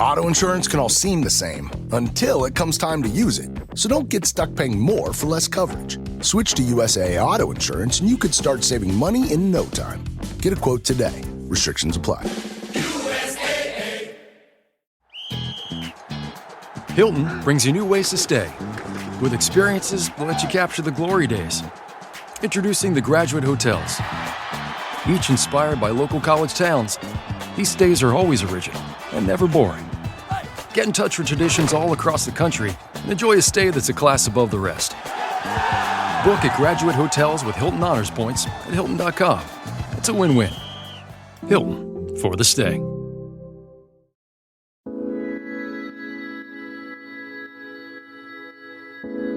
Auto insurance can all seem the same until it comes time to use it. So don't get stuck paying more for less coverage. Switch to USAA Auto Insurance and you could start saving money in no time. Get a quote today. Restrictions apply. USAA. Hilton brings you new ways to stay. With experiences that let you capture the glory days. Introducing the Graduate Hotels. Each inspired by local college towns, these stays are always original and never boring. Get in touch with traditions all across the country and enjoy a stay that's a class above the rest. Book at Graduate Hotels with Hilton Honors Points at Hilton.com. It's a win-win. Hilton, for the stay.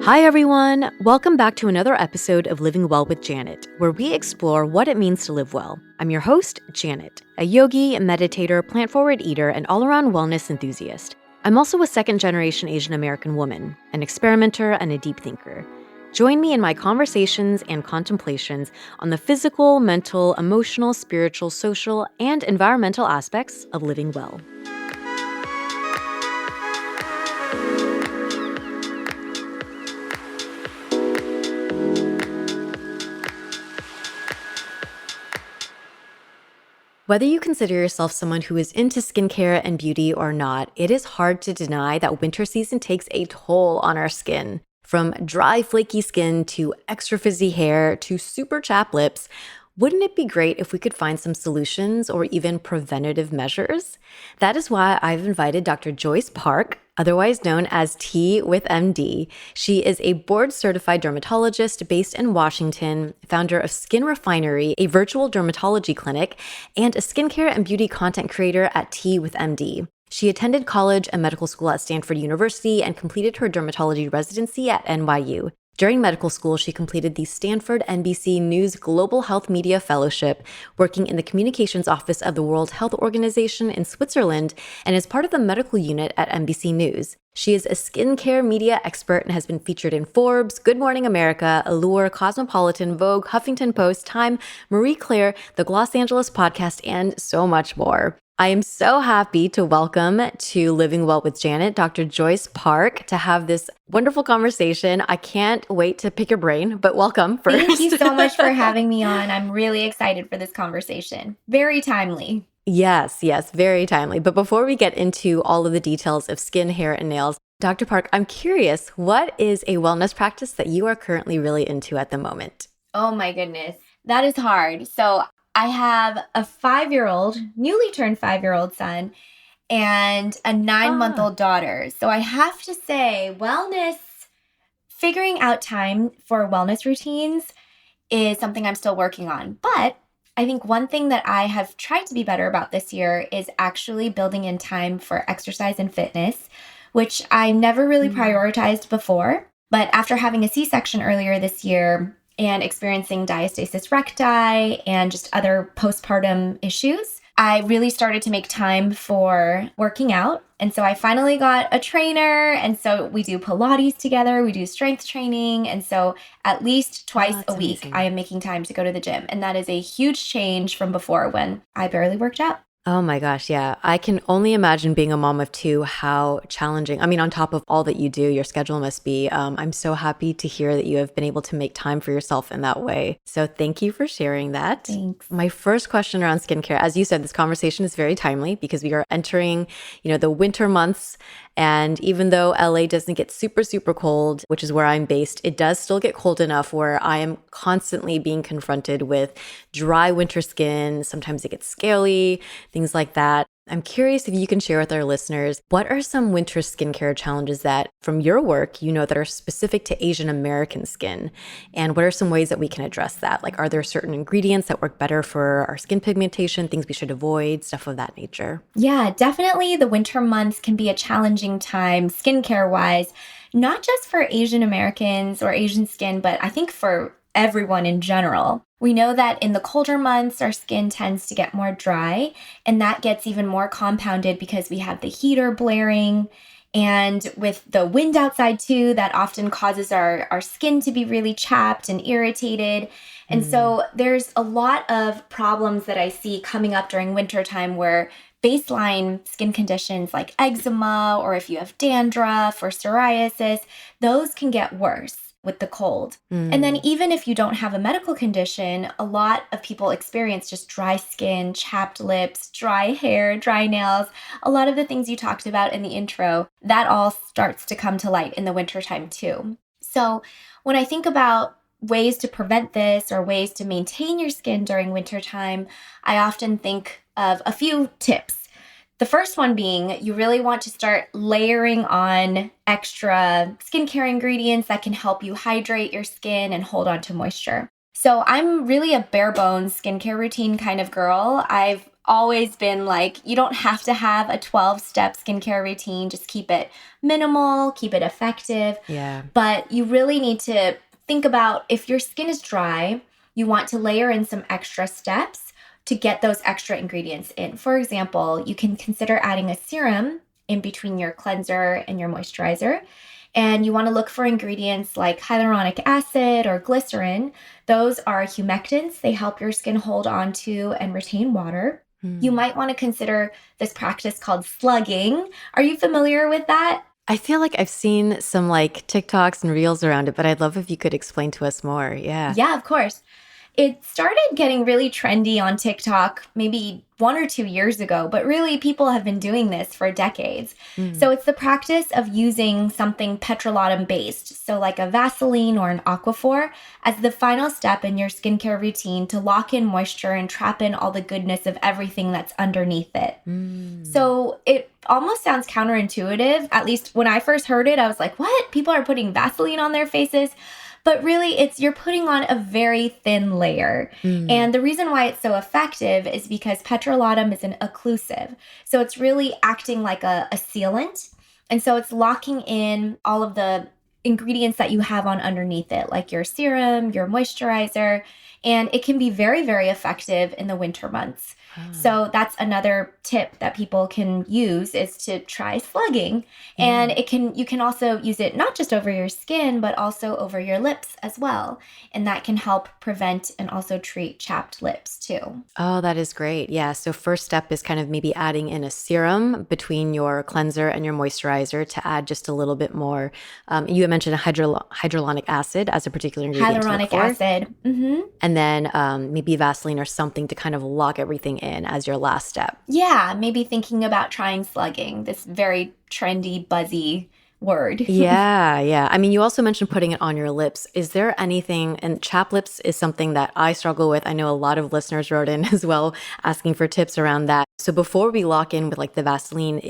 Hi, everyone. Welcome back to another episode of Living Well with Janet, where we explore what it means to live well. I'm your host, Janet, a yogi, a meditator, plant-forward eater, and all-around wellness enthusiast. I'm also a second-generation Asian American woman, an experimenter, and a deep thinker. Join me in my conversations and contemplations on the physical, mental, emotional, spiritual, social, and environmental aspects of living well. Whether you consider yourself someone who is into skincare and beauty or not, it is hard to deny that winter season takes a toll on our skin. From dry, flaky skin to extra frizzy hair to super chapped lips, wouldn't it be great if we could find some solutions or even preventative measures? That is why I've invited Dr. Joyce Park, otherwise known as Tea with MD. She is a board-certified dermatologist based in Washington, founder of Skin Refinery, a virtual dermatology clinic, and a skincare and beauty content creator at Tea with MD. She attended college and medical school at Stanford University and completed her dermatology residency at NYU. During medical school, she completed the Stanford NBC News Global Health Media Fellowship, working in the communications office of the World Health Organization in Switzerland, and is part of the medical unit at NBC News. She is a skincare media expert and has been featured in Forbes, Good Morning America, Allure, Cosmopolitan, Vogue, Huffington Post, Time, Marie Claire, the Los Angeles Podcast, and so much more. I am so happy to welcome to Living Well with Janet, Dr. Joyce Park, to have this wonderful conversation. I can't wait to pick your brain, but welcome first. Thank you so much for having me on. I'm really excited for this conversation. Very timely. Yes, very timely. But before we get into all of the details of skin, hair, and nails, Dr. Park, I'm curious, what is a wellness practice that you are currently really into at the moment? Oh my goodness, that is hard. So I have a 5-year-old, newly turned 5-year-old son, and a 9-month-old daughter. So I have to say, figuring out time for wellness routines is something I'm still working on. But I think one thing that I have tried to be better about this year is actually building in time for exercise and fitness, which I never really prioritized before. But after having a C-section earlier this year and experiencing diastasis recti and just other postpartum issues, I really started to make time for working out. And so I finally got a trainer. And so we do Pilates together, we do strength training. And so at least twice a week, amazing. I am making time to go to the gym. And that is a huge change from before when I barely worked out. Oh my gosh, yeah. I can only imagine being a mom of two, how challenging. I mean, on top of all that you do, your schedule must be. I'm so happy to hear that you have been able to make time for yourself in that way. So thank you for sharing that. Thanks. My first question around skincare, as you said, this conversation is very timely because we are entering, the winter months. And even though LA doesn't get super, super cold, which is where I'm based, it does still get cold enough where I am constantly being confronted with dry winter skin. Sometimes it gets scaly, things like that. I'm curious if you can share with our listeners, what are some winter skincare challenges that from your work, that are specific to Asian American skin? And what are some ways that we can address that? Like, are there certain ingredients that work better for our skin pigmentation, things we should avoid, stuff of that nature? Yeah, definitely the winter months can be a challenging time skincare-wise, not just for Asian Americans or Asian skin, but I think for everyone in general. We know that in the colder months, our skin tends to get more dry, and that gets even more compounded because we have the heater blaring. And with the wind outside too, that often causes our skin to be really chapped and irritated. And so there's a lot of problems that I see coming up during wintertime where baseline skin conditions like eczema, or if you have dandruff or psoriasis, those can get worse with the cold. And then even if you don't have a medical condition, a lot of people experience just dry skin, chapped lips, dry hair, dry nails. A lot of the things you talked about in the intro, that all starts to come to light in the wintertime too. So when I think about ways to prevent this or ways to maintain your skin during wintertime, I often think of a few tips. The first one being you really want to start layering on extra skincare ingredients that can help you hydrate your skin and hold on to moisture. So I'm really a bare bones skincare routine kind of girl. I've always been like, you don't have to have a 12-step skincare routine. Just keep it minimal, keep it effective. Yeah. But you really need to think about if your skin is dry, you want to layer in some extra steps to get those extra ingredients in. For example, you can consider adding a serum in between your cleanser and your moisturizer. And you want to look for ingredients like hyaluronic acid or glycerin. Those are humectants. They help your skin hold on to and retain water. You might want to consider this practice called slugging. Are you familiar with that? I feel like I've seen some like TikToks and reels around it, but I'd love if you could explain to us more. Yeah. Yeah, of course. It started getting really trendy on TikTok maybe 1 or 2 years ago, but really people have been doing this for decades. So it's the practice of using something petrolatum based, so like a Vaseline or an Aquaphor, as the final step in your skincare routine to lock in moisture and trap in all the goodness of everything that's underneath it. So it almost sounds counterintuitive. At least when I first heard it, I was like, what? People are putting Vaseline on their faces? But really, you're putting on a very thin layer. And the reason why it's so effective is because petrolatum is an occlusive. So it's really acting like a sealant. And so it's locking in all of the ingredients that you have on underneath it, like your serum, your moisturizer. And it can be very, very effective in the winter months. So that's another tip that people can use is to try slugging. And you can also use it not just over your skin, but also over your lips as well. And that can help prevent and also treat chapped lips too. Oh, that is great. Yeah. So first step is kind of maybe adding in a serum between your cleanser and your moisturizer to add just a little bit more. You had mentioned hyaluronic acid as a particular ingredient. Hyaluronic acid. And then maybe Vaseline or something to kind of lock everything in as your last step. Yeah, maybe thinking about trying slugging, this very trendy, buzzy word. Yeah. I mean, you also mentioned putting it on your lips. Is there anything, and chapped lips is something that I struggle with. I know a lot of listeners wrote in as well asking for tips around that. So before we lock in with like the Vaseline,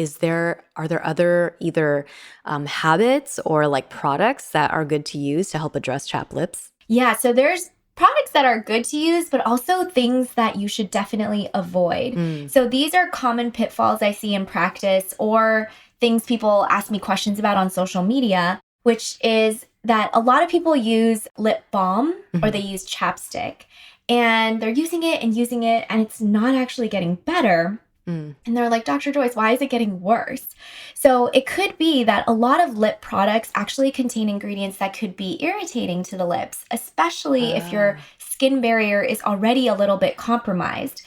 are there other either habits or like products that are good to use to help address chapped lips? Yeah, so there's products that are good to use, but also things that you should definitely avoid. So these are common pitfalls I see in practice or things people ask me questions about on social media, which is that a lot of people use lip balm or they use chapstick and they're using it and it's not actually getting better. And they're like, Dr. Joyce, why is it getting worse? So it could be that a lot of lip products actually contain ingredients that could be irritating to the lips, especially if your skin barrier is already a little bit compromised.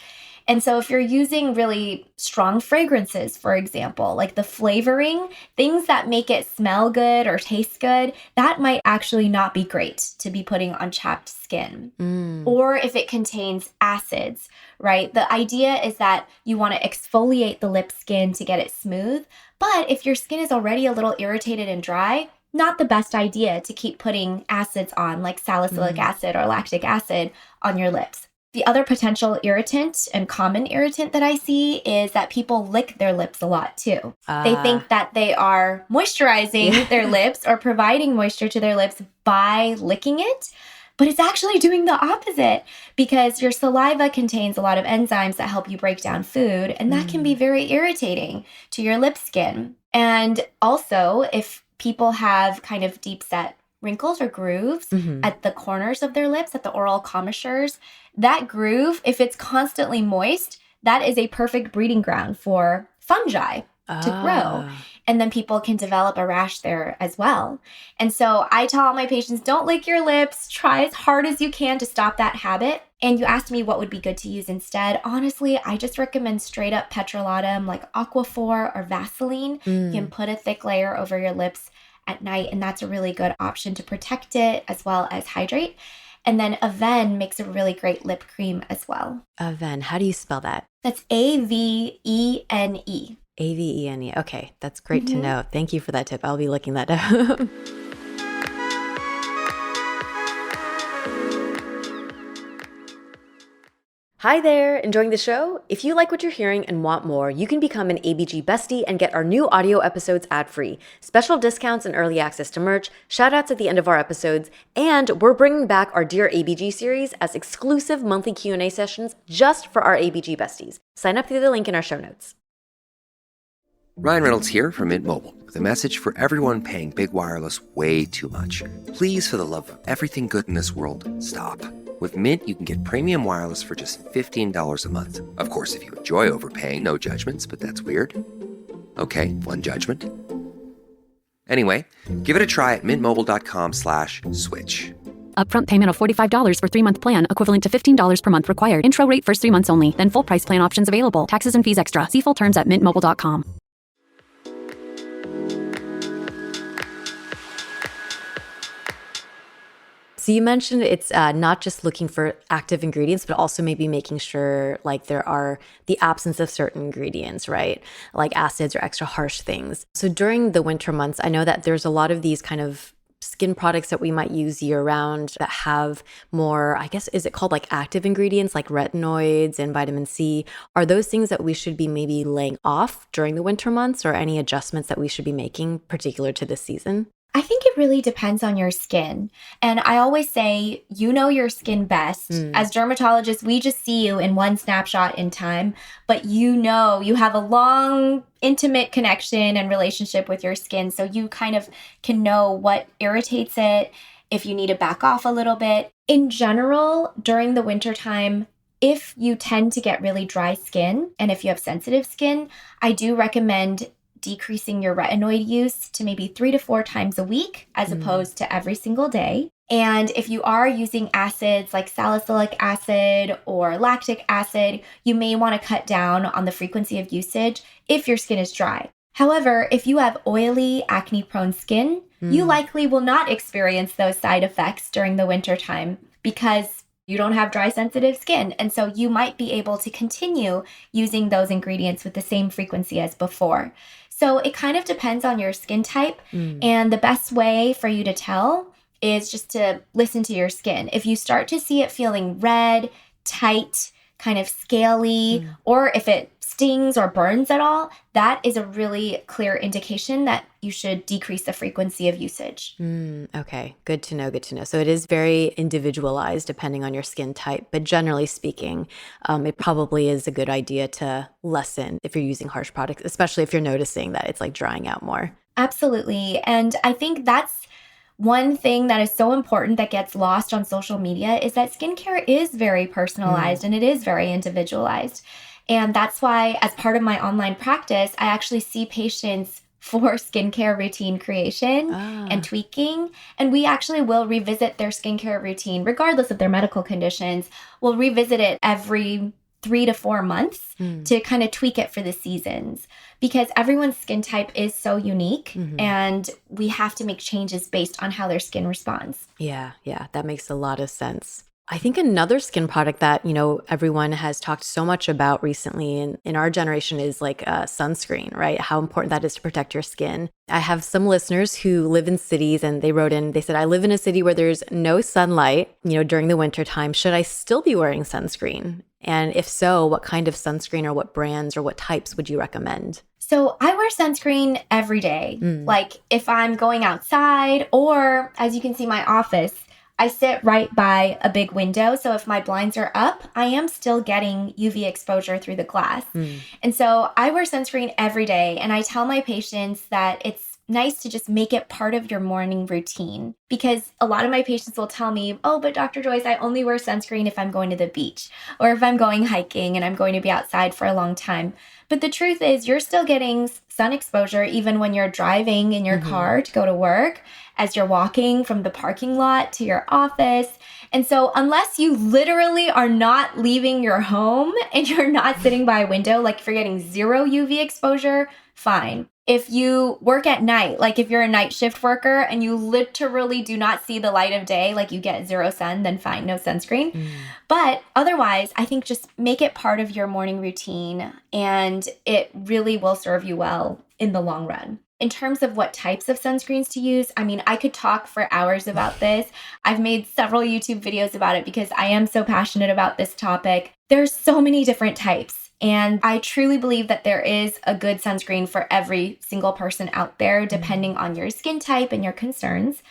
And so if you're using really strong fragrances, for example, like the flavoring, things that make it smell good or taste good, that might actually not be great to be putting on chapped skin. Or if it contains acids, right? The idea is that you want to exfoliate the lip skin to get it smooth. But if your skin is already a little irritated and dry, not the best idea to keep putting acids on, like salicylic acid or lactic acid on your lips. The other potential irritant and common irritant that I see is that people lick their lips a lot too. They think that they are moisturizing their lips or providing moisture to their lips by licking it, but it's actually doing the opposite because your saliva contains a lot of enzymes that help you break down food, and that can be very irritating to your lip skin. And also, if people have kind of deep set wrinkles or grooves at the corners of their lips, at the oral commissures, that groove, if it's constantly moist, that is a perfect breeding ground for fungi to grow. and then people can develop a rash there as well. And so I tell all my patients, don't lick your lips. Try as hard as you can to stop that habit. And you asked me what would be good to use instead. Honestly, I just recommend straight up petrolatum like Aquaphor or Vaseline. You can put a thick layer over your lips at night, and that's a really good option to protect it as well as hydrate. And then Avene makes a really great lip cream as well. Avene, how do you spell that? That's Avene. Avene. Okay, that's great to know. Thank you for that tip. I'll be looking that up. Hi there, enjoying the show? If you like what you're hearing and want more, you can become an ABG bestie and get our new audio episodes ad-free, special discounts and early access to merch, shoutouts at the end of our episodes, and we're bringing back our Dear ABG series as exclusive monthly Q&A sessions just for our ABG besties. Sign up through the link in our show notes. Ryan Reynolds here from Mint Mobile with a message for everyone paying big wireless way too much. Please, for the love of everything good in this world, stop. With Mint, you can get premium wireless for just $15 a month. Of course, if you enjoy overpaying, no judgments, but that's weird. Okay, one judgment. Anyway, give it a try at mintmobile.com/switch. Upfront payment of $45 for 3-month plan, equivalent to $15 per month required. Intro rate first 3 months only, then full price plan options available. Taxes and fees extra. See full terms at mintmobile.com. So you mentioned it's not just looking for active ingredients, but also maybe making sure like there are the absence of certain ingredients, right? Like acids or extra harsh things. So during the winter months, I know that there's a lot of these kind of skin products that we might use year round that have more, I guess, is it called like active ingredients like retinoids and vitamin C? Are those things that we should be maybe laying off during the winter months, or any adjustments that we should be making particular to this season? I think it really depends on your skin. And I always say, you know your skin best. As dermatologists, we just see you in one snapshot in time, but you know you have a long, intimate connection and relationship with your skin. So you kind of can know what irritates it, if you need to back off a little bit. In general, during the wintertime, if you tend to get really dry skin and if you have sensitive skin, I do recommend decreasing your retinoid use to maybe 3 to 4 times a week as opposed to every single day. And if you are using acids like salicylic acid or lactic acid, you may want to cut down on the frequency of usage if your skin is dry. However, if you have oily, acne-prone skin, you likely will not experience those side effects during the winter time because you don't have dry, sensitive skin. And so you might be able to continue using those ingredients with the same frequency as before. So it kind of depends on your skin type. And the best way for you to tell is just to listen to your skin. If you start to see it feeling red, tight, kind of scaly, or if it stings or burns at all, that is a really clear indication that you should decrease the frequency of usage. Okay, good to know, good to know. So it is very individualized depending on your skin type, but generally speaking, it probably is a good idea to lessen if you're using harsh products, especially if you're noticing that it's like drying out more. Absolutely. And I think that's one thing that is so important that gets lost on social media is that skincare is very personalized and it is very individualized. And that's why, as part of my online practice, I actually see patients for skincare routine creation and tweaking. And we actually will revisit their skincare routine, regardless of their medical conditions. We'll revisit it every 3 to 4 months to kind of tweak it for the seasons, because everyone's skin type is so unique and we have to make changes based on how their skin responds. Yeah, that makes a lot of sense. I think another skin product that, you know, everyone has talked so much about recently in our generation is like sunscreen, right? How important that is to protect your skin. I have some listeners who live in cities and they wrote in, they said, I live in a city where there's no sunlight, you know, during the winter time. Should I still be wearing sunscreen? And if so, what kind of sunscreen or what brands or what types would you recommend? So I wear sunscreen every day. Like if I'm going outside, or as you can see my office, I sit right by a big window. So if my blinds are up, I am still getting UV exposure through the glass. And so I wear sunscreen every day. And I tell my patients that it's nice to just make it part of your morning routine, because a lot of my patients will tell me, oh, but Dr. Joyce, I only wear sunscreen if I'm going to the beach or if I'm going hiking and I'm going to be outside for a long time. But the truth is, you're still getting sun exposure even when you're driving in your car to go to work, as you're walking from the parking lot to your office. And so unless you literally are not leaving your home and you're not sitting by a window, like if you're getting zero UV exposure, fine. If you work at night, like if you're a night shift worker and you literally do not see the light of day, like you get zero sun, then fine, no sunscreen. But otherwise, I think just make it part of your morning routine and it really will serve you well in the long run. In terms of what types of sunscreens to use, I mean, I could talk for hours about this. I've made several YouTube videos about it because I am so passionate about this topic. There's so many different types. And I truly believe that there is a good sunscreen for every single person out there, depending on your skin type and your concerns.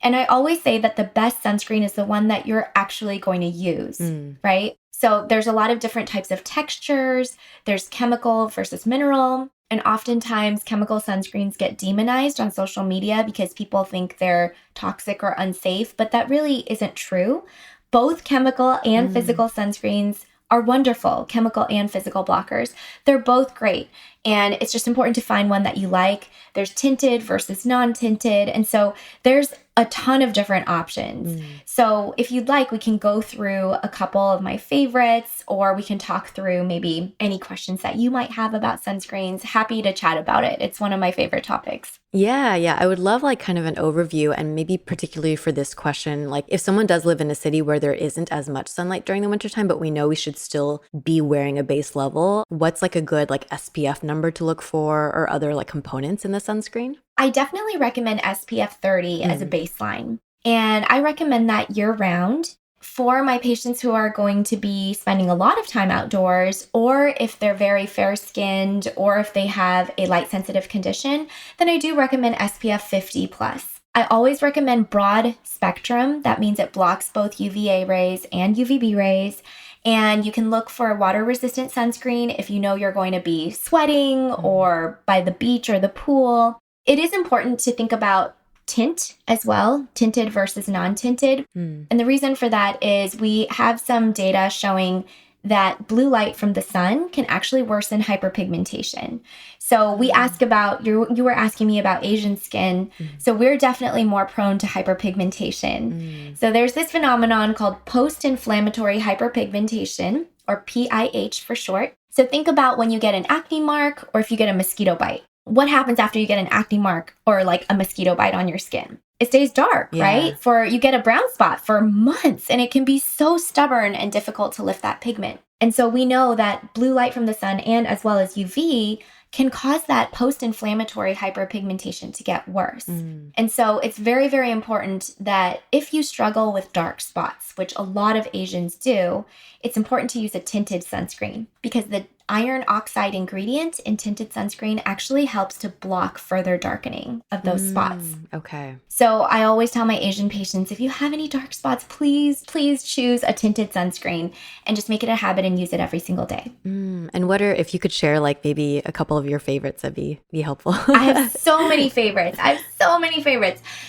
And I always say that the best sunscreen is the one that you're actually going to use, right? So there's a lot of different types of textures. There's chemical versus mineral. And oftentimes chemical sunscreens get demonized on social media because people think they're toxic or unsafe, but that really isn't true. Both chemical and physical sunscreens are wonderful, chemical and physical blockers. They're both great. And it's just important to find one that you like. There's tinted versus non-tinted. And so there's a ton of different options. So if you'd like, we can go through a couple of my favorites, or we can talk through maybe any questions that you might have about sunscreens. Happy to chat about it. It's one of my favorite topics. Yeah. I would love like kind of an overview, and maybe particularly for this question, like if someone does live in a city where there isn't as much sunlight during the wintertime, but we know we should still be wearing a base level, what's like a good like SPF number to look for, or other like components in the sunscreen? I definitely recommend SPF 30 as a baseline. And I recommend that year round. For my patients who are going to be spending a lot of time outdoors, or if they're very fair skinned, or if they have a light sensitive condition, then I do recommend SPF 50 plus. I always recommend broad spectrum. That means it blocks both UVA rays and UVB rays. And you can look for water resistant sunscreen if you know you're going to be sweating or by the beach or the pool. It is important to think about tint as well, tinted versus non-tinted. And the reason for that is we have some data showing that blue light from the sun can actually worsen hyperpigmentation. So we ask about, you were asking me about Asian skin. So we're definitely more prone to hyperpigmentation. So there's this phenomenon called post-inflammatory hyperpigmentation, or PIH for short. So think about when you get an acne mark, or if you get a mosquito bite. What happens after you get an acne mark or like a mosquito bite on your skin? It stays dark, right? You get a brown spot for months, and it can be so stubborn and difficult to lift that pigment. And so we know that blue light from the sun, and as well as UV, can cause that post-inflammatory hyperpigmentation to get worse. And so it's very, very important that if you struggle with dark spots, which a lot of Asians do, it's important to use a tinted sunscreen, because the iron oxide ingredient in tinted sunscreen actually helps to block further darkening of those spots. Okay. So I always tell my Asian patients, if you have any dark spots, please choose a tinted sunscreen and just make it a habit and use it every single day. And if you could share like maybe a couple of your favorites, that'd be helpful. I have so many favorites.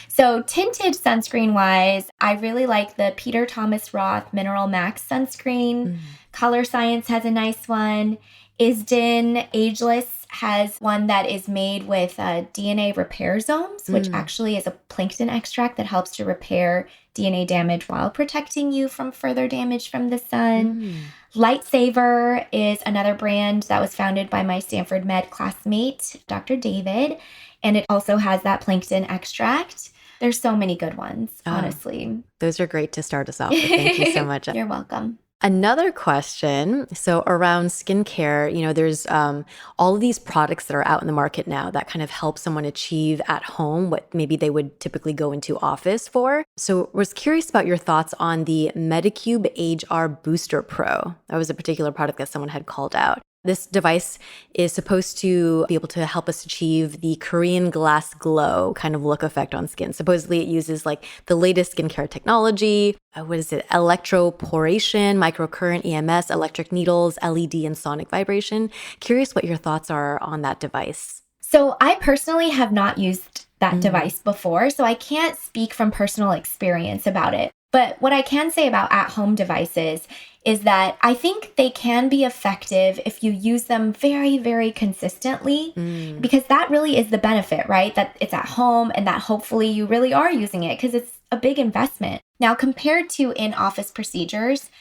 So tinted sunscreen wise, I really like the Peter Thomas Roth Mineral Max sunscreen. Color Science has a nice one. Isden Ageless has one that is made with DNA repairsomes, which actually is a plankton extract that helps to repair DNA damage while protecting you from further damage from the sun. Lightsaver is another brand that was founded by my Stanford Med classmate, Dr. David, and it also has that plankton extract. There's so many good ones, honestly. Those are great to start us off with. Thank you so much. You're welcome. Another question, so around skincare, there's all of these products that are out in the market now that kind of help someone achieve at home what maybe they would typically go into office for. So I was curious about your thoughts on the Medicube Age R Booster Pro. That was a particular product that someone had called out. This device is supposed to be able to help us achieve the Korean glass glow kind of look effect on skin. Supposedly it uses like the latest skincare technology. Electroporation, microcurrent EMS, electric needles, LED, and sonic vibration. Curious what your thoughts are on that device. So I personally have not used that device before, so I can't speak from personal experience about it. But what I can say about at-home devices is that I think they can be effective if you use them very, very consistently, because that really is the benefit, right? That it's at home and that hopefully you really are using it because it's a big investment. Now, compared to in-office procedures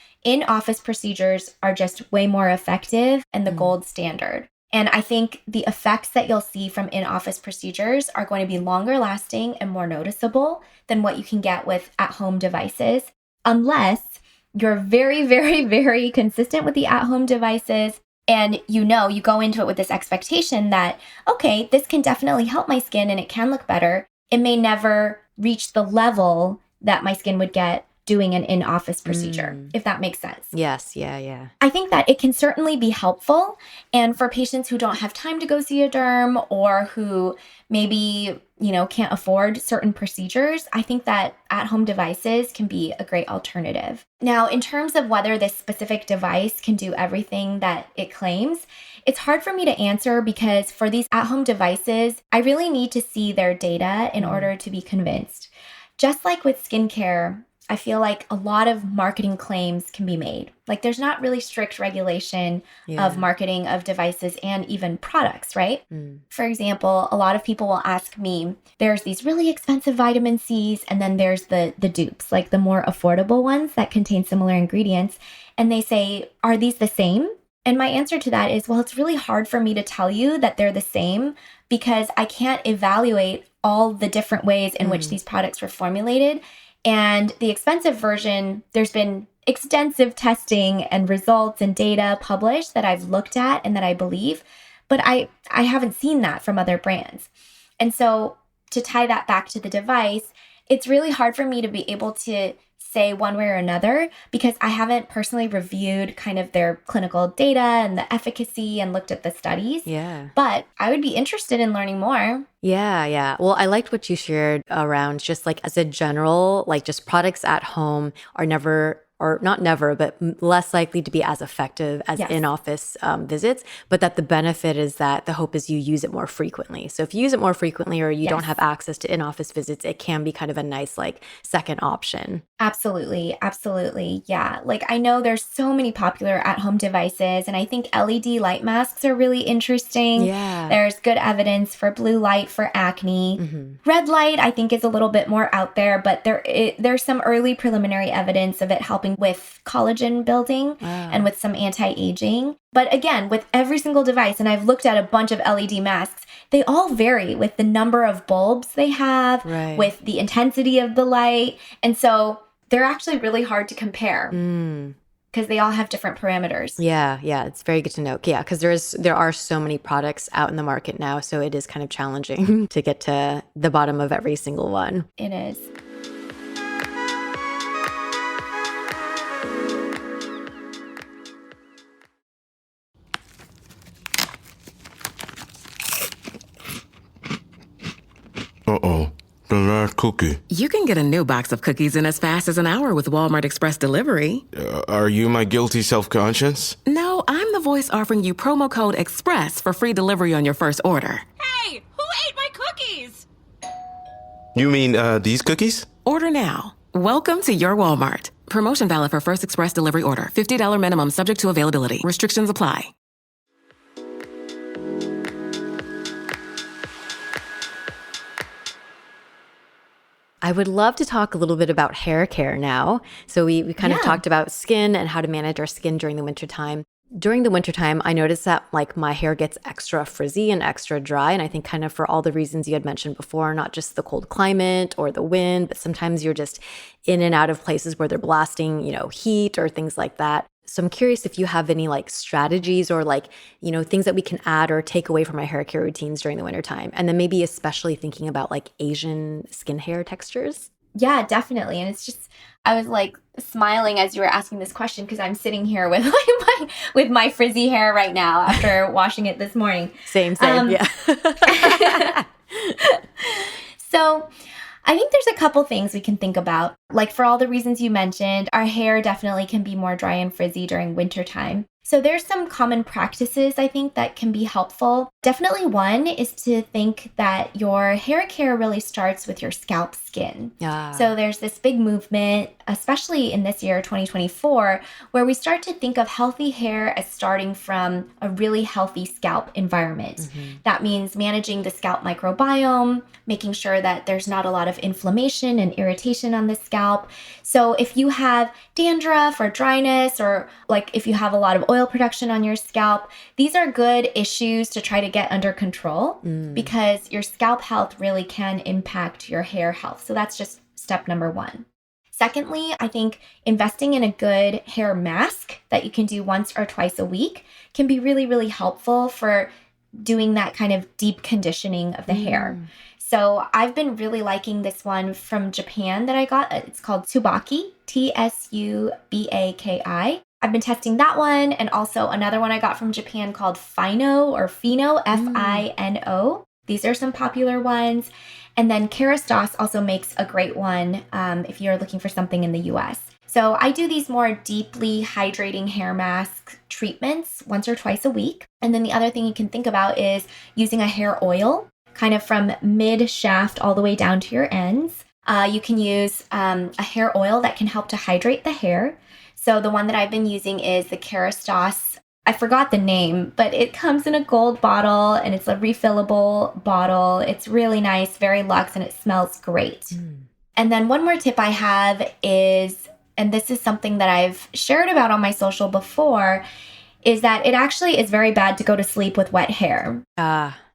are just way more effective and the gold standard. And I think the effects that you'll see from in-office procedures are going to be longer lasting and more noticeable than what you can get with at-home devices, unless you're very, very, very consistent with the at-home devices. And you go into it with this expectation that, okay, this can definitely help my skin and it can look better. It may never reach the level that my skin would get doing an in-office procedure, if that makes sense. Yes, yeah. I think that it can certainly be helpful. And for patients who don't have time to go see a derm or who maybe, can't afford certain procedures, I think that at-home devices can be a great alternative. Now, in terms of whether this specific device can do everything that it claims, it's hard for me to answer because for these at-home devices, I really need to see their data in order to be convinced. Just like with skincare, I feel like a lot of marketing claims can be made. Like there's not really strict regulation of marketing of devices and even products, right? For example, a lot of people will ask me, there's these really expensive vitamin C's and then there's the dupes, like the more affordable ones that contain similar ingredients. And they say, are these the same? And my answer to that is, well, it's really hard for me to tell you that they're the same because I can't evaluate all the different ways in which these products were formulated. And the expensive version, there's been extensive testing and results and data published that I've looked at and that I believe, but I haven't seen that from other brands. And so to tie that back to the device, it's really hard for me to be able to say one way or another because I haven't personally reviewed kind of their clinical data and the efficacy and looked at the studies. Yeah. But I would be interested in learning more. Yeah. Well, I liked what you shared around just like as a general, like just products at home are never, or not never, but less likely to be as effective as in-office visits, but that the benefit is that the hope is you use it more frequently. So if you use it more frequently or you don't have access to in-office visits, it can be kind of a nice like second option. Absolutely. Yeah. Like I know there's so many popular at-home devices and I think LED light masks are really interesting. Yeah. There's good evidence for blue light for acne. Red light I think is a little bit more out there, but there's some early preliminary evidence of it helping with collagen building and with some anti-aging. But again, with every single device, and I've looked at a bunch of LED masks, they all vary with the number of bulbs they have, with the intensity of the light. And so they're actually really hard to compare because they all have different parameters. Yeah. It's very good to know. Yeah, because there are so many products out in the market now, so it is kind of challenging to get to the bottom of every single one. It is. Uh-oh, the last cookie. You can get a new box of cookies in as fast as an hour with Walmart Express Delivery. Are you my guilty self-conscience? No, I'm the voice offering you promo code EXPRESS for free delivery on your first order. Hey, who ate my cookies? You mean, these cookies? Order now. Welcome to your Walmart. Promotion valid for first express delivery order. $50 minimum subject to availability. Restrictions apply. I would love to talk a little bit about hair care now. So we kind of talked about skin and how to manage our skin during the wintertime. During the wintertime, I noticed that like my hair gets extra frizzy and extra dry. And I think kind of for all the reasons you had mentioned before, not just the cold climate or the wind, but sometimes you're just in and out of places where they're blasting, heat or things like that. So I'm curious if you have any like strategies or like, things that we can add or take away from our hair care routines during the wintertime. And then maybe especially thinking about like Asian skin hair textures. Yeah, definitely. And it's just, I was like smiling as you were asking this question because I'm sitting here with with my frizzy hair right now after washing it this morning. Same, yeah. So I think there's a couple things we can think about. Like for all the reasons you mentioned, our hair definitely can be more dry and frizzy during wintertime. So there's some common practices I think that can be helpful. Definitely one is to think that your hair care really starts with your scalp skin. So there's this big movement, especially in this year, 2024, where we start to think of healthy hair as starting from a really healthy scalp environment. That means managing the scalp microbiome, making sure that there's not a lot of inflammation and irritation on the scalp. So if you have dandruff or dryness, or like if you have a lot of oil production on your scalp, these are good issues to try to get under control because your scalp health really can impact your hair health. So that's just step number one. Secondly, I think investing in a good hair mask that you can do once or twice a week can be really, really helpful for doing that kind of deep conditioning of the hair. So I've been really liking this one from Japan that I got. It's called Tsubaki, Tsubaki. I've been testing that one, and also another one I got from Japan called Fino, Fino. These are some popular ones. And then Kerastase also makes a great one if you're looking for something in the US. So I do these more deeply hydrating hair mask treatments once or twice a week. And then the other thing you can think about is using a hair oil, kind of from mid-shaft all the way down to your ends. You can use a hair oil that can help to hydrate the hair. So the one that I've been using is the Kerastase. I forgot the name, but it comes in a gold bottle and it's a refillable bottle. It's really nice, very luxe, and it smells great. And then one more tip I have is, and this is something that I've shared about on my social before, is that it actually is very bad to go to sleep with wet hair.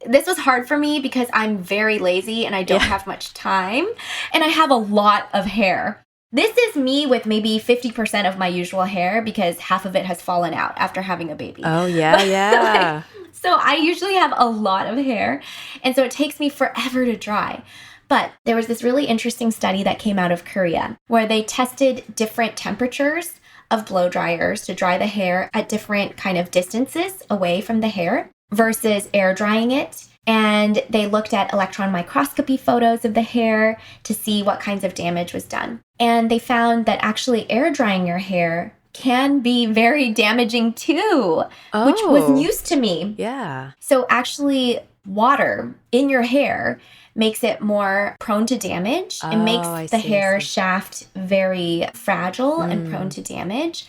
This was hard for me because I'm very lazy and I don't have much time, and I have a lot of hair. This is me with maybe 50% of my usual hair because half of it has fallen out after having a baby. Oh, yeah. So I usually have a lot of hair, and so it takes me forever to dry. But there was this really interesting study that came out of Korea where they tested different temperatures of blow dryers to dry the hair at different kind of distances away from the hair versus air drying it. And they looked at electron microscopy photos of the hair to see what kinds of damage was done. And they found that actually air drying your hair can be very damaging too, which was news to me. Yeah. So actually water in your hair makes it more prone to damage. It makes the hair shaft very fragile and prone to damage.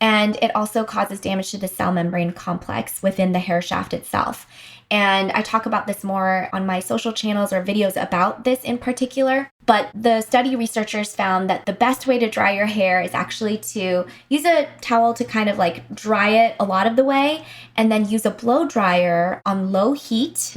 And it also causes damage to the cell membrane complex within the hair shaft itself. And I talk about this more on my social channels or videos about this in particular. But the study researchers found that the best way to dry your hair is actually to use a towel to kind of like dry it a lot of the way, and then use a blow dryer on low heat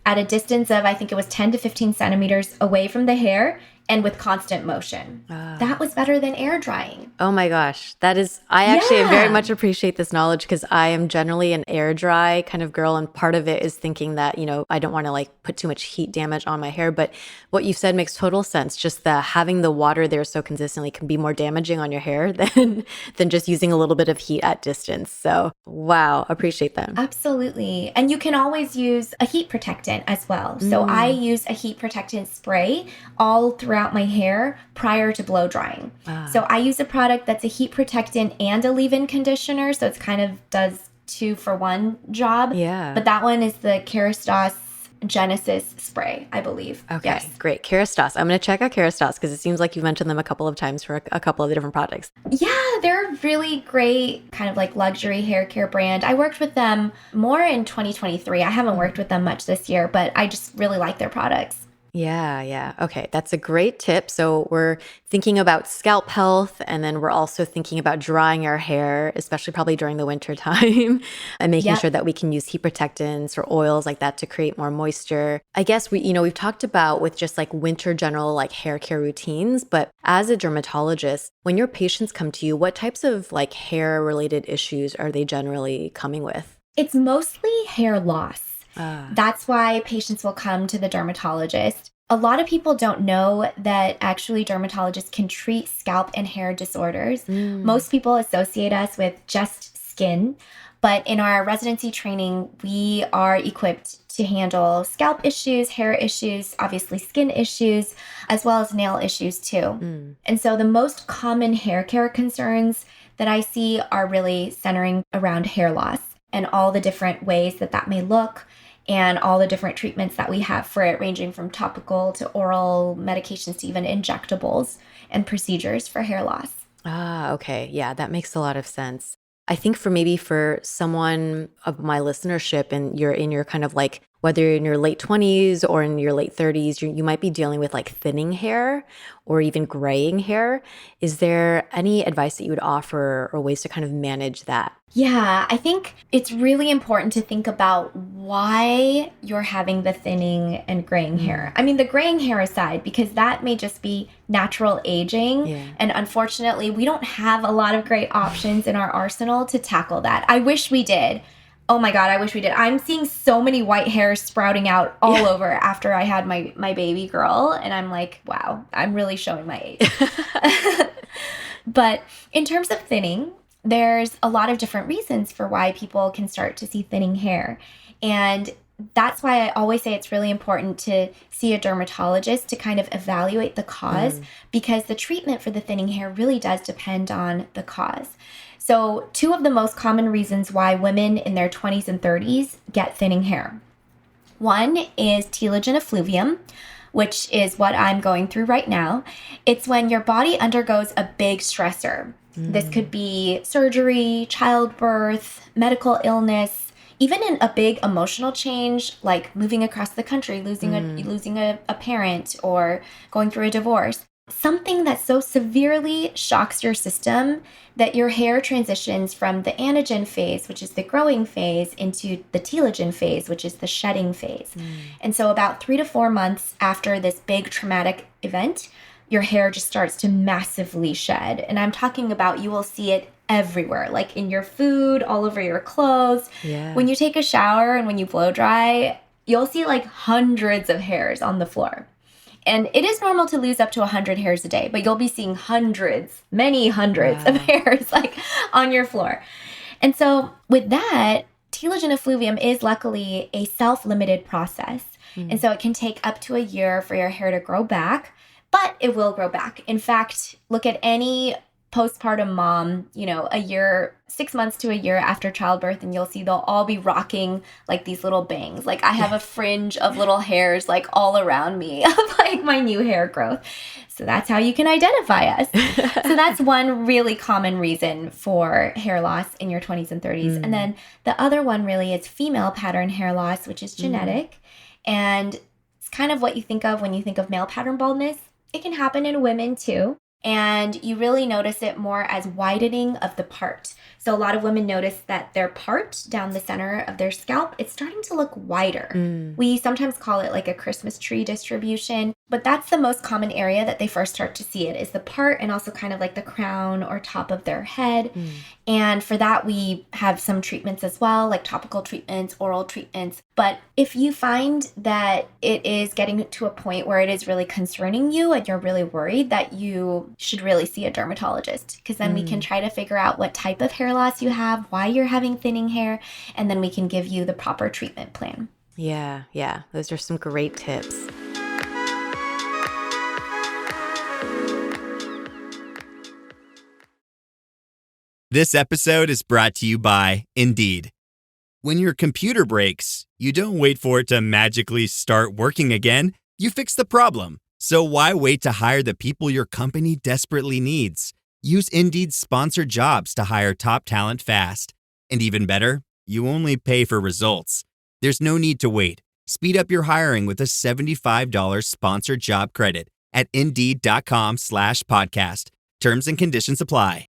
at a distance of, I think it was 10 to 15 centimeters away from the hair, and with constant motion. That was better than air drying. Oh my gosh. I actually very much appreciate this knowledge because I am generally an air dry kind of girl. And part of it is thinking that, I don't want to like put too much heat damage on my hair. But what you've said makes total sense. Just that having the water there so consistently can be more damaging on your hair than just using a little bit of heat at distance. So wow, appreciate that. Absolutely. And you can always use a heat protectant as well. So I use a heat protectant spray all throughout my hair prior to blow drying. So I use a product that's a heat protectant and a leave-in conditioner. So it's kind of does 2-for-1 job. Yeah. But that one is the Kerastase Genesis spray, I believe. Okay, yes. Great. Kerastase. I'm going to check out Kerastase because it seems like you've mentioned them a couple of times for a couple of the different products. Yeah, they're a really great kind of like luxury hair care brand. I worked with them more in 2023. I haven't worked with them much this year, but I just really like their products. Yeah. Okay, that's a great tip. So we're thinking about scalp health, and then we're also thinking about drying our hair, especially probably during the winter time, and making sure that we can use heat protectants or oils like that to create more moisture. I guess we've talked about with just like winter general like hair care routines, but as a dermatologist, when your patients come to you, what types of like hair related issues are they generally coming with? It's mostly hair loss. That's why patients will come to the dermatologist. A lot of people don't know that actually dermatologists can treat scalp and hair disorders. Most people associate us with just skin, but in our residency training, we are equipped to handle scalp issues, hair issues, obviously skin issues, as well as nail issues too. And so the most common hair care concerns that I see are really centering around hair loss and all the different ways that that may look and all the different treatments that we have for it, ranging from topical to oral medications to even injectables and procedures for hair loss. Ah, okay. Yeah, that makes a lot of sense. I think for someone of my listenership and you're in your kind of like, whether you're in your late 20s or in your late 30s, you might be dealing with like thinning hair or even graying hair. Is there any advice that you would offer or ways to kind of manage that? Yeah, I think it's really important to think about why you're having the thinning and graying hair. I mean, the graying hair aside, because that may just be natural aging. Yeah. And unfortunately, we don't have a lot of great options in our arsenal to tackle that. I wish we did. Oh my God, I wish we did. I'm seeing so many white hairs sprouting out all over after I had my baby girl. And I'm like, wow, I'm really showing my age. But in terms of thinning, there's a lot of different reasons for why people can start to see thinning hair. And that's why I always say it's really important to see a dermatologist to kind of evaluate the cause, because the treatment for the thinning hair really does depend on the cause. So, two of the most common reasons why women in their 20s and 30s get thinning hair. One is telogen effluvium, which is what I'm going through right now. It's when your body undergoes a big stressor. This could be surgery, childbirth, medical illness, even in a big emotional change like moving across the country, losing a parent, or going through a divorce. Something that so severely shocks your system that your hair transitions from the anagen phase, which is the growing phase, into the telogen phase, which is the shedding phase. And so about 3 to 4 months after this big traumatic event, your hair just starts to massively shed. And I'm talking about, you will see it everywhere, like in your food, all over your clothes. Yeah. When you take a shower and when you blow dry, you'll see like hundreds of hairs on the floor. And it is normal to lose up to 100 hairs a day, but you'll be seeing hundreds, many hundreds of hairs like on your floor. And so with that, telogen effluvium is luckily a self-limited process. And so it can take up to a year for your hair to grow back, but it will grow back. In fact, look at any postpartum mom, a year, 6 months to a year after childbirth, and you'll see they'll all be rocking like these little bangs. Like I have a fringe of little hairs like all around me of like my new hair growth. So that's how you can identify us. So that's one really common reason for hair loss in your 20s and 30s. And then the other one really is female pattern hair loss, which is genetic. And it's kind of what you think of when you think of male pattern baldness. It can happen in women too. And you really notice it more as widening of the part. So a lot of women notice that their part down the center of their scalp, it's starting to look wider. We sometimes call it like a Christmas tree distribution, but that's the most common area that they first start to see it, is the part and also kind of like the crown or top of their head. And for that, we have some treatments as well, like topical treatments, oral treatments. But if you find that it is getting to a point where it is really concerning you and you're really worried, that you should really see a dermatologist, because then we can try to figure out what type of hair loss you have, why you're having thinning hair, and then we can give you the proper treatment plan. Yeah. Those are some great tips. This episode is brought to you by Indeed. When your computer breaks, you don't wait for it to magically start working again. You fix the problem. So why wait to hire the people your company desperately needs? Use Indeed's sponsored jobs to hire top talent fast. And even better, you only pay for results. There's no need to wait. Speed up your hiring with a $75 sponsored job credit at Indeed.com/podcast. Terms and conditions apply.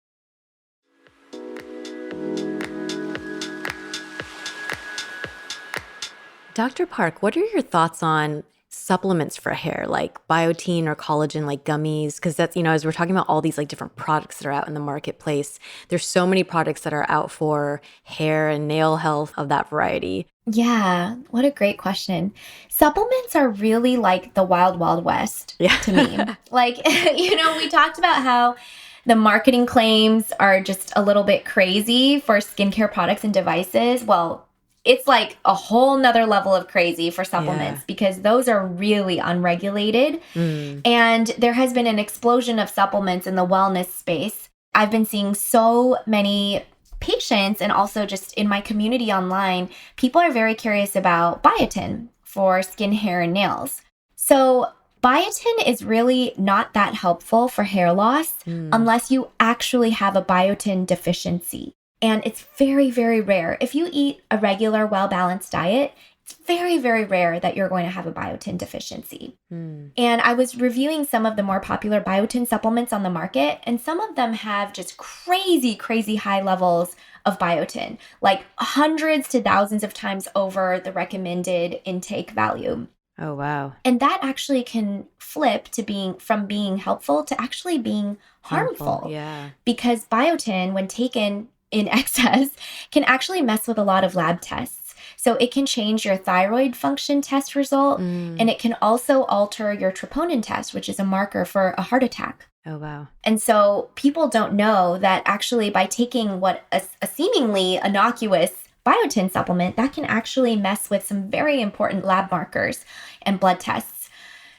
Dr. Park, what are your thoughts on supplements for hair, like biotin or collagen, like gummies? Because that's, as we're talking about all these like different products that are out in the marketplace, there's so many products that are out for hair and nail health of that variety. Yeah, what a great question. Supplements are really like the wild, wild west to me. Like, we talked about how the marketing claims are just a little bit crazy for skincare products and devices. Well, it's like a whole nother level of crazy for supplements, because those are really unregulated. And there has been an explosion of supplements in the wellness space. I've been seeing so many patients and also just in my community online, people are very curious about biotin for skin, hair, and nails. So biotin is really not that helpful for hair loss unless you actually have a biotin deficiency. And it's very, very rare. If you eat a regular, well-balanced diet, it's very, very rare that you're going to have a biotin deficiency. And I was reviewing some of the more popular biotin supplements on the market, and some of them have just crazy, crazy high levels of biotin, like hundreds to thousands of times over the recommended intake value. Oh, wow. And that actually can flip to from being helpful to actually being harmful. Yeah. Because biotin, when taken in excess, can actually mess with a lot of lab tests. So it can change your thyroid function test result, and it can also alter your troponin test, which is a marker for a heart attack. Oh, wow. And so people don't know that actually by taking what a seemingly innocuous biotin supplement, that can actually mess with some very important lab markers and blood tests.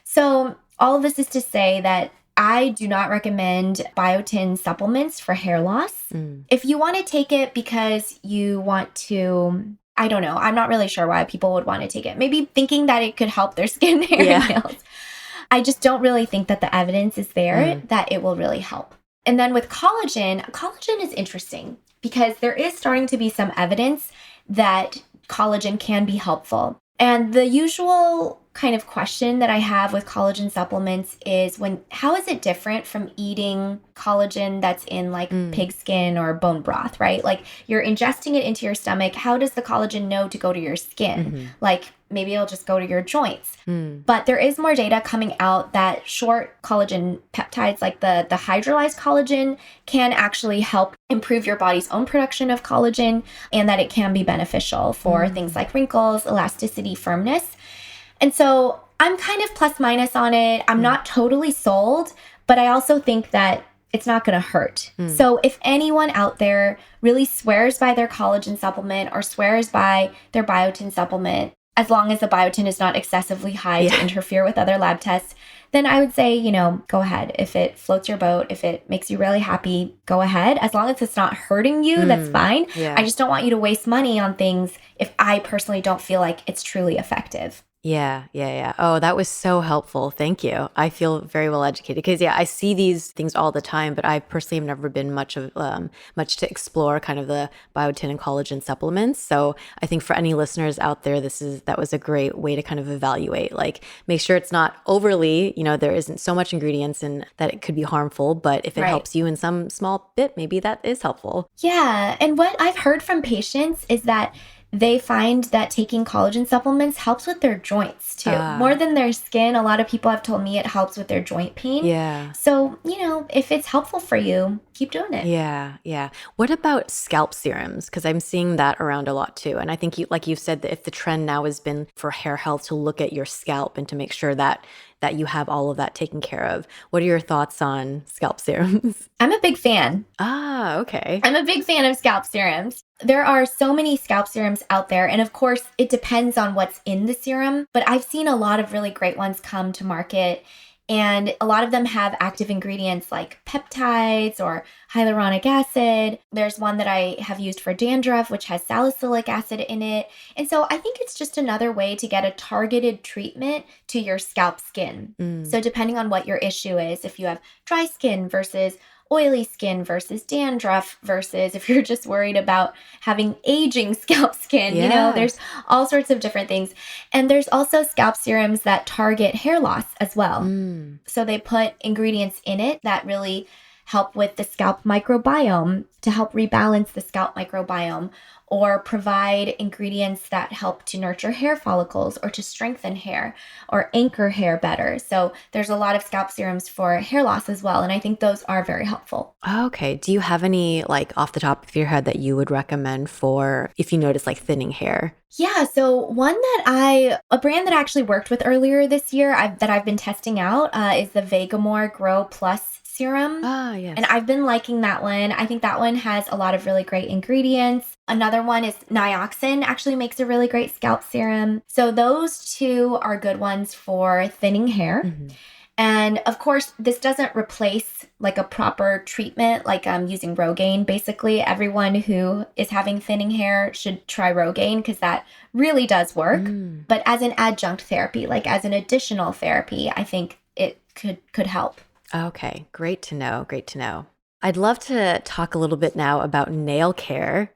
So all of this is to say that I do not recommend biotin supplements for hair loss. If you want to take it because you want to, I don't know, I'm not really sure why people would want to take it. Maybe thinking that it could help their skin, hair, and nails. I just don't really think that the evidence is there that it will really help. And then with collagen is interesting because there is starting to be some evidence that collagen can be helpful. And the usual kind of question that I have with collagen supplements is how is it different from eating collagen that's in like pig skin or bone broth, right? Like you're ingesting it into your stomach. How does the collagen know to go to your skin? Like maybe it'll just go to your joints. But there is more data coming out that short collagen peptides, like the hydrolyzed collagen, can actually help improve your body's own production of collagen, and that it can be beneficial for things like wrinkles, elasticity, firmness. And so I'm kind of plus minus on it. I'm not totally sold, but I also think that it's not going to hurt. So if anyone out there really swears by their collagen supplement or swears by their biotin supplement, as long as the biotin is not excessively high to interfere with other lab tests, then I would say, go ahead. If it floats your boat, if it makes you really happy, go ahead. As long as it's not hurting you, that's fine. I just don't want you to waste money on things if I personally don't feel like it's truly effective. Yeah. Oh, that was so helpful. Thank you. I feel very well educated because I see these things all the time, but I personally have never been much to explore kind of the biotin and collagen supplements. So I think for any listeners out there, that was a great way to kind of evaluate, like make sure it's not overly, there isn't so much ingredients and that it could be harmful, but if it helps you in some small bit, maybe that is helpful. Yeah. And what I've heard from patients is that they find that taking collagen supplements helps with their joints too. More than their skin, a lot of people have told me it helps with their joint pain. Yeah. So, if it's helpful for you, keep doing it. Yeah. What about scalp serums? Because I'm seeing that around a lot too. And I think you said that if the trend now has been for hair health to look at your scalp and to make sure that you have all of that taken care of. What are your thoughts on scalp serums? I'm a big fan. Okay. I'm a big fan of scalp serums. There are so many scalp serums out there. And of course, it depends on what's in the serum. But I've seen a lot of really great ones come to market. And a lot of them have active ingredients like peptides or hyaluronic acid. There's one that I have used for dandruff, which has salicylic acid in it. And so I think it's just another way to get a targeted treatment to your scalp skin. So depending on what your issue is, if you have dry skin versus oily skin versus dandruff versus if you're just worried about having aging scalp skin, there's all sorts of different things. And there's also scalp serums that target hair loss as well. So they put ingredients in it that really help with the scalp microbiome to help rebalance the scalp microbiome, or provide ingredients that help to nurture hair follicles or to strengthen hair or anchor hair better. So there's a lot of scalp serums for hair loss as well. And I think those are very helpful. Okay. Do you have any, like off the top of your head, that you would recommend for if you notice like thinning hair? Yeah. So a brand that I actually worked with earlier this year that I've been testing out is the Vegamore Grow Plus serum. Yes. And I've been liking that one. I think that one has a lot of really great ingredients. Another one is Nioxin, actually makes a really great scalp serum. So those two are good ones for thinning hair. And of course, this doesn't replace like a proper treatment, like using Rogaine. Basically, everyone who is having thinning hair should try Rogaine because that really does work. But as an adjunct therapy, like as an additional therapy, I think it could help. Okay, great to know. Great to know. I'd love to talk a little bit now about nail care.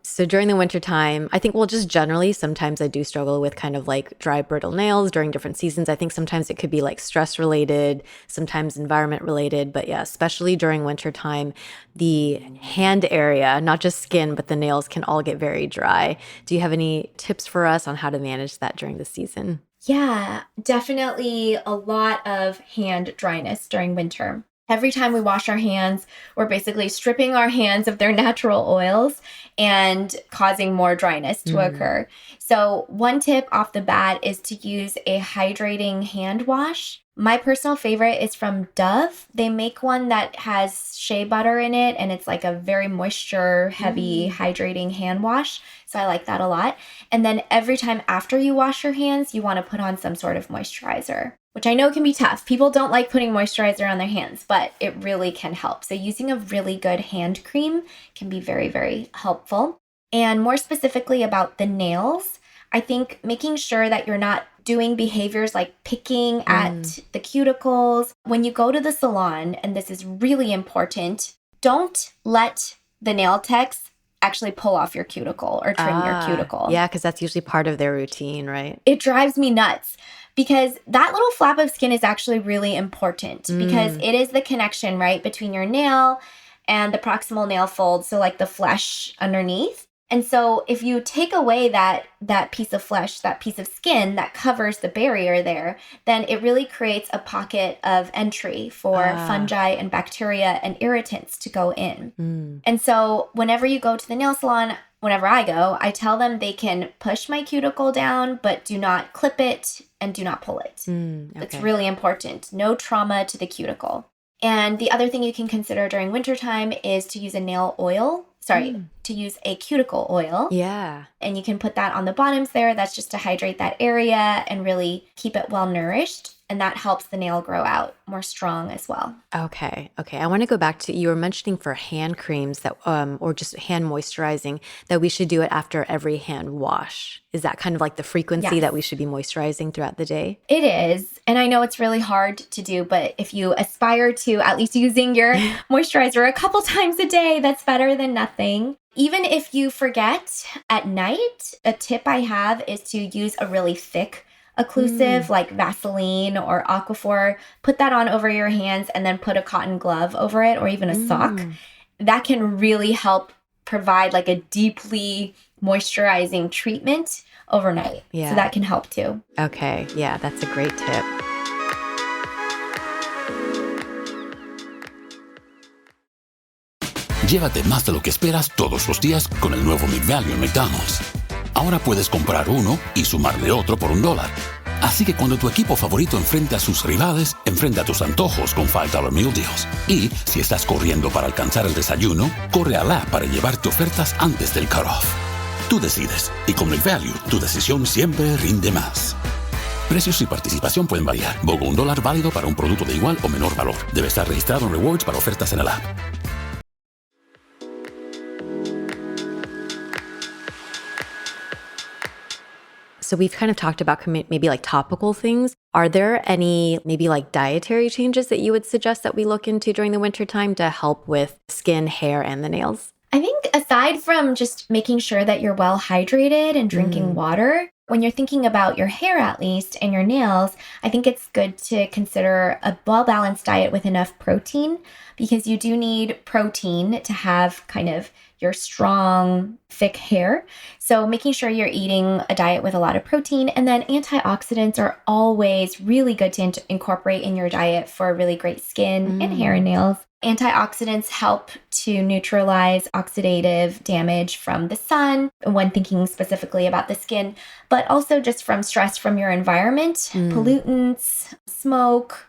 So during the wintertime, I think, well, just generally, sometimes I do struggle with kind of like dry, brittle nails during different seasons. I think sometimes it could be like stress related, sometimes environment related. But yeah, especially during wintertime, the hand area, not just skin, but the nails can all get very dry. Do you have any tips for us on how to manage that during the season? Yeah, definitely a lot of hand dryness during winter. Every time we wash our hands, we're basically stripping our hands of their natural oils and causing more dryness to occur. So one tip off the bat is to use a hydrating hand wash. My personal favorite is from Dove. They make one that has shea butter in it, and it's like a very moisture heavy hydrating hand wash. So I like that a lot. And then every time after you wash your hands, you want to put on some sort of moisturizer, which I know can be tough. People don't like putting moisturizer on their hands, but it really can help. So using a really good hand cream can be very, very helpful. And more specifically about the nails, I think making sure that you're not doing behaviors like picking at the cuticles. When you go to the salon, and this is really important, don't let the nail techs actually pull off your cuticle or trim your cuticle. Yeah, because that's usually part of their routine, right? It drives me nuts because that little flap of skin is actually really important because it is the connection, right, between your nail and the proximal nail fold, so like the flesh underneath. And so if you take away that piece of flesh, that piece of skin that covers the barrier there, then it really creates a pocket of entry for fungi and bacteria and irritants to go in. And so whenever you go to the nail salon, whenever I go, I tell them they can push my cuticle down, but do not clip it and do not pull it. It's really important. No trauma to the cuticle. And the other thing you can consider during wintertime is to use a nail oil. To use a cuticle oil. Yeah. And you can put that on the bottoms there. That's just to hydrate that area and really keep it well nourished. And that helps the nail grow out more strong as well. Okay. I want to go back to, you were mentioning for hand creams that, or just hand moisturizing, that we should do it after every hand wash. Is that kind of like the frequency that we should be moisturizing throughout the day? It is. And I know it's really hard to do, but if you aspire to at least using your moisturizer a couple times a day, that's better than nothing. Even if you forget at night, a tip I have is to use a really thick occlusive like Vaseline or Aquaphor. Put that on over your hands and then put a cotton glove over it or even a sock. That can really help provide like a deeply moisturizing treatment overnight. Yeah. So that can help too. Okay. Yeah, that's a great tip. Llévate más de lo que esperas todos los días con el nuevo Big Value en McDonald's. Ahora puedes comprar uno y sumarle otro por $1. Así que cuando tu equipo favorito enfrente a sus rivales, enfrenta tus antojos con $5 Meal Deals. Y si estás corriendo para alcanzar el desayuno, corre al app para llevarte ofertas antes del cutoff. Tú decides, y con Big Value, tu decisión siempre rinde más. Precios y participación pueden variar. BOGO $1 válido para un producto de igual o menor valor. Debe estar registrado en Rewards para ofertas en el app. So we've kind of talked about maybe like topical things. Are there any maybe like dietary changes that you would suggest that we look into during the wintertime to help with skin, hair, and the nails? I think aside from just making sure that you're well hydrated and drinking water, when you're thinking about your hair at least and your nails, I think it's good to consider a well-balanced diet with enough protein because you do need protein to have kind of your strong, thick hair. So making sure you're eating a diet with a lot of protein, and then antioxidants are always really good to incorporate in your diet for really great skin and hair and nails. Antioxidants help to neutralize oxidative damage from the sun when thinking specifically about the skin, but also just from stress from your environment, pollutants, smoke,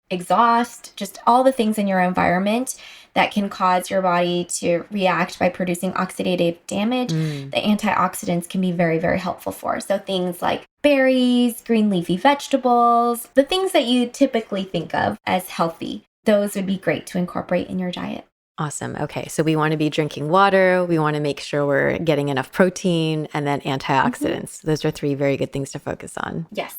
exhaust, just all the things in your environment that can cause your body to react by producing oxidative damage. The antioxidants can be very, very helpful for. So things like berries, green leafy vegetables, the things that you typically think of as healthy, those would be great to incorporate in your diet. Awesome. Okay. So we want to be drinking water. We want to make sure we're getting enough protein and then antioxidants. Those are 3 very good things to focus on. Yes.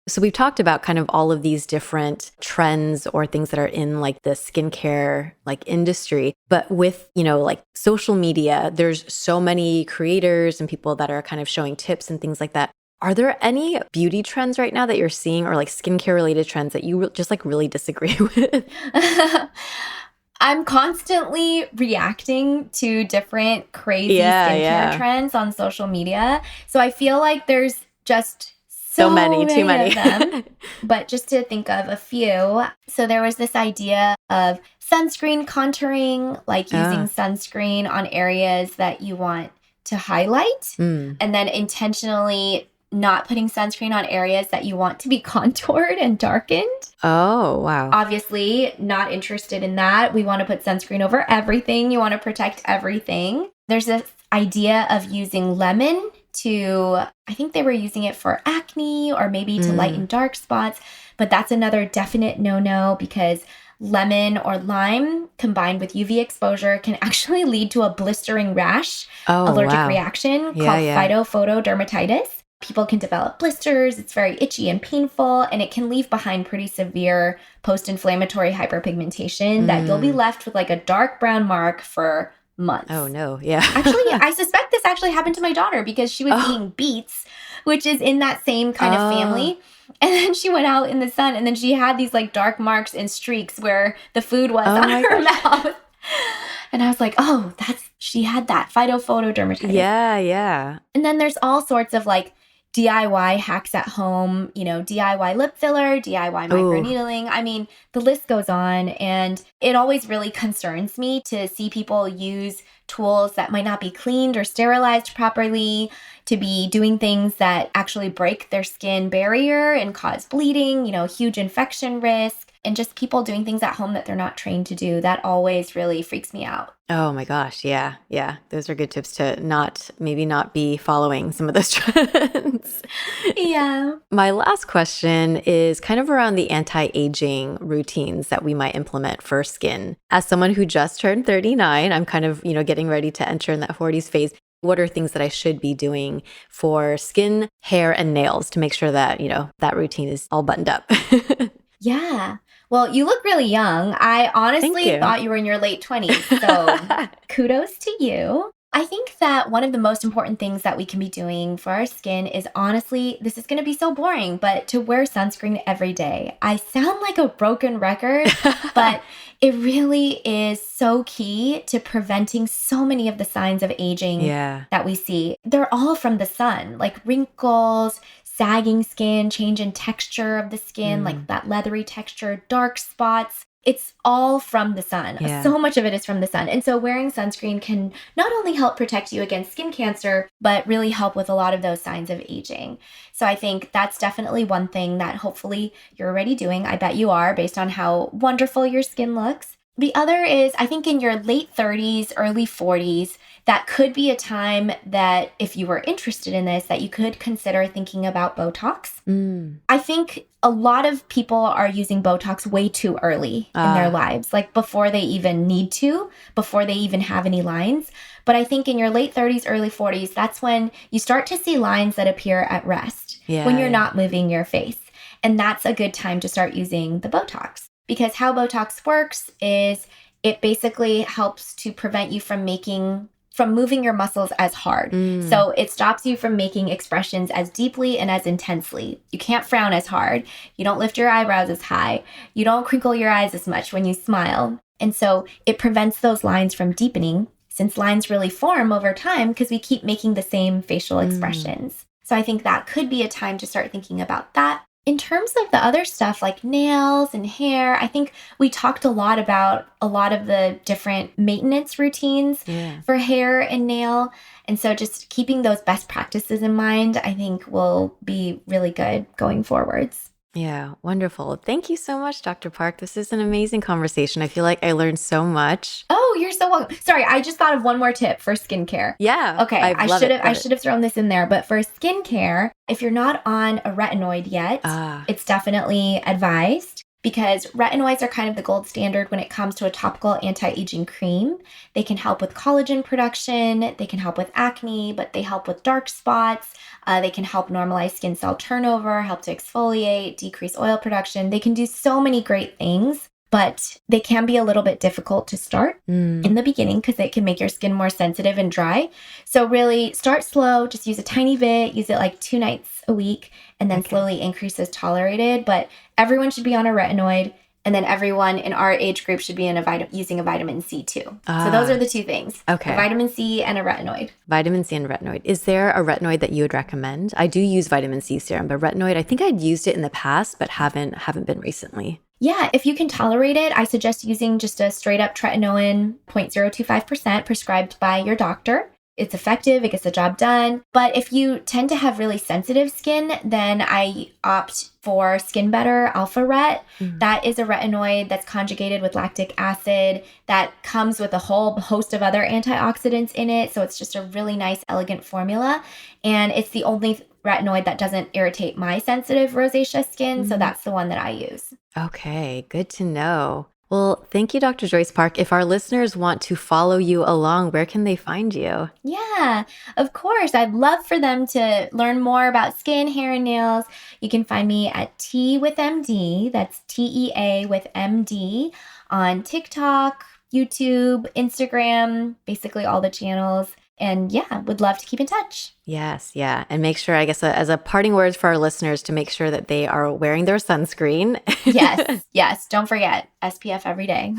So we've talked about kind of all of these different trends or things that are in like the skincare like industry, but with, like social media, there's so many creators and people that are kind of showing tips and things like that. Are there any beauty trends right now that you're seeing or like skincare related trends that you just like really disagree with? I'm constantly reacting to different crazy skincare trends on social media. So I feel like there's just so many, too many of them. But just to think of a few. So there was this idea of sunscreen contouring, like using sunscreen on areas that you want to highlight and then intentionally not putting sunscreen on areas that you want to be contoured and darkened. Oh, wow. Obviously, not interested in that. We want to put sunscreen over everything. You want to protect everything. There's this idea of using lemon I think they were using it for acne or maybe to lighten dark spots, but that's another definite no-no because lemon or lime combined with UV exposure can actually lead to a blistering rash, allergic reaction called phytophotodermatitis. People can develop blisters. It's very itchy and painful, and it can leave behind pretty severe post-inflammatory hyperpigmentation that you'll be left with like a dark brown mark for months. Oh, no. Yeah. Actually, I suspect this actually happened to my daughter because she was eating beets, which is in that same kind of family. And then she went out in the sun and then she had these like dark marks and streaks where the food was on her mouth. And I was like, she had that phytophotodermatitis. Yeah, yeah. And then there's all sorts of like DIY hacks at home, DIY lip filler, DIY microneedling. I mean, the list goes on. And it always really concerns me to see people use tools that might not be cleaned or sterilized properly, to be doing things that actually break their skin barrier and cause bleeding, huge infection risk. And just people doing things at home that they're not trained to do. That always really freaks me out. Oh my gosh. Yeah. Yeah. Those are good tips to maybe not be following some of those trends. Yeah. My last question is kind of around the anti-aging routines that we might implement for skin. As someone who just turned 39, I'm kind of, getting ready to enter in that 40s phase. What are things that I should be doing for skin, hair, and nails to make sure that, that routine is all buttoned up? Yeah. Well, you look really young. I honestly thought you were in your late 20s, so kudos to you. I think that one of the most important things that we can be doing for our skin is honestly, this is going to be so boring, but to wear sunscreen every day. I sound like a broken record, but it really is so key to preventing so many of the signs of aging that we see. They're all from the sun, like wrinkles, sagging skin, change in texture of the skin, like that leathery texture, dark spots. It's all from the sun. Yeah. So much of it is from the sun. And so wearing sunscreen can not only help protect you against skin cancer, but really help with a lot of those signs of aging. So I think that's definitely one thing that hopefully you're already doing. I bet you are, based on how wonderful your skin looks. The other is, I think in your late 30s, early 40s, that could be a time that if you were interested in this, that you could consider thinking about Botox. I think a lot of people are using Botox way too early in their lives, like before they even need to, before they even have any lines. But I think in your late 30s, early 40s, that's when you start to see lines that appear at rest, when you're not moving your face. And that's a good time to start using the Botox. Because how Botox works is it basically helps to prevent you from moving your muscles as hard. So it stops you from making expressions as deeply and as intensely. You can't frown as hard. You don't lift your eyebrows as high. You don't crinkle your eyes as much when you smile. And so it prevents those lines from deepening, since lines really form over time because we keep making the same facial expressions. So I think that could be a time to start thinking about that. In terms of the other stuff like nails and hair, I think we talked a lot about a lot of the different maintenance routines for hair and nail. And so just keeping those best practices in mind, I think will be really good going forwards. Yeah, wonderful. Thank you so much, Dr. Park. This is an amazing conversation. I feel like I learned so much. Oh, you're so welcome. Sorry, I just thought of one more tip for skincare. Yeah. Okay, I should have thrown this in there, but for skincare, if you're not on a retinoid yet, it's definitely advised because retinoids are kind of the gold standard when it comes to a topical anti-aging cream. They can help with collagen production, they can help with acne, but they help with dark spots. They can help normalize skin cell turnover, help to exfoliate, decrease oil production. They can do so many great things, but they can be a little bit difficult to start in the beginning because it can make your skin more sensitive and dry. So really start slow, just use a tiny bit, use it like 2 nights a week, and then slowly increase as tolerated. But everyone should be on a retinoid, and then everyone in our age group should be using a vitamin C too. So those are the 2 things. Okay. A vitamin C and a retinoid. Vitamin C and retinoid. Is there a retinoid that you would recommend? I do use vitamin C serum, but retinoid, I think I'd used it in the past, but haven't been recently. Yeah, if you can tolerate it, I suggest using just a straight up tretinoin 0.025% prescribed by your doctor. It's effective, it gets the job done. But if you tend to have really sensitive skin, then I opt for Skin Better Alpha Ret. That is a retinoid that's conjugated with lactic acid that comes with a whole host of other antioxidants in it. So it's just a really nice, elegant formula. And it's the only retinoid that doesn't irritate my sensitive rosacea skin. So that's the one that I use. Okay, good to know. Well, thank you, Dr. Joyce Park. If our listeners want to follow you along, where can they find you? Yeah, of course. I'd love for them to learn more about skin, hair, and nails. You can find me at Tea with MD. That's TEA with MD on TikTok, YouTube, Instagram, basically all the channels. And yeah, would love to keep in touch. Yes, yeah. And make sure, I guess, as a parting words for our listeners, to make sure that they are wearing their sunscreen. Yes. Don't forget SPF every day.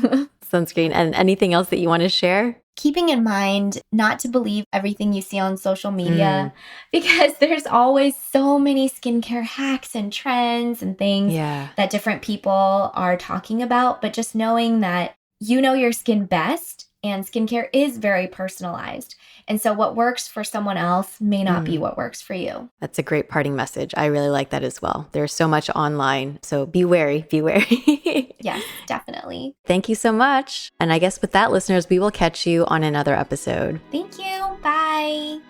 Sunscreen. And anything else that you want to share? Keeping in mind not to believe everything you see on social media because there's always so many skincare hacks and trends and things that different people are talking about. But just knowing that you know your skin best and skincare is very personalized. And so what works for someone else may not be what works for you. That's a great parting message. I really like that as well. There's so much online. So be wary, be wary. Yes, definitely. Thank you so much. And I guess with that, listeners, we will catch you on another episode. Thank you. Bye.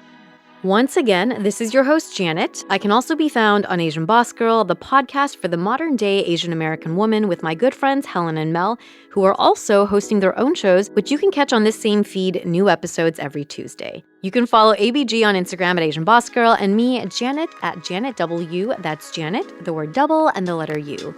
Once again, this is your host, Janet. I can also be found on Asian Boss Girl, the podcast for the modern day Asian American woman with my good friends Helen and Mel, who are also hosting their own shows, which you can catch on this same feed, new episodes every Tuesday. You can follow ABG on Instagram at Asian Boss Girl and me, Janet, at Janet W. That's Janet, the word double, and the letter U.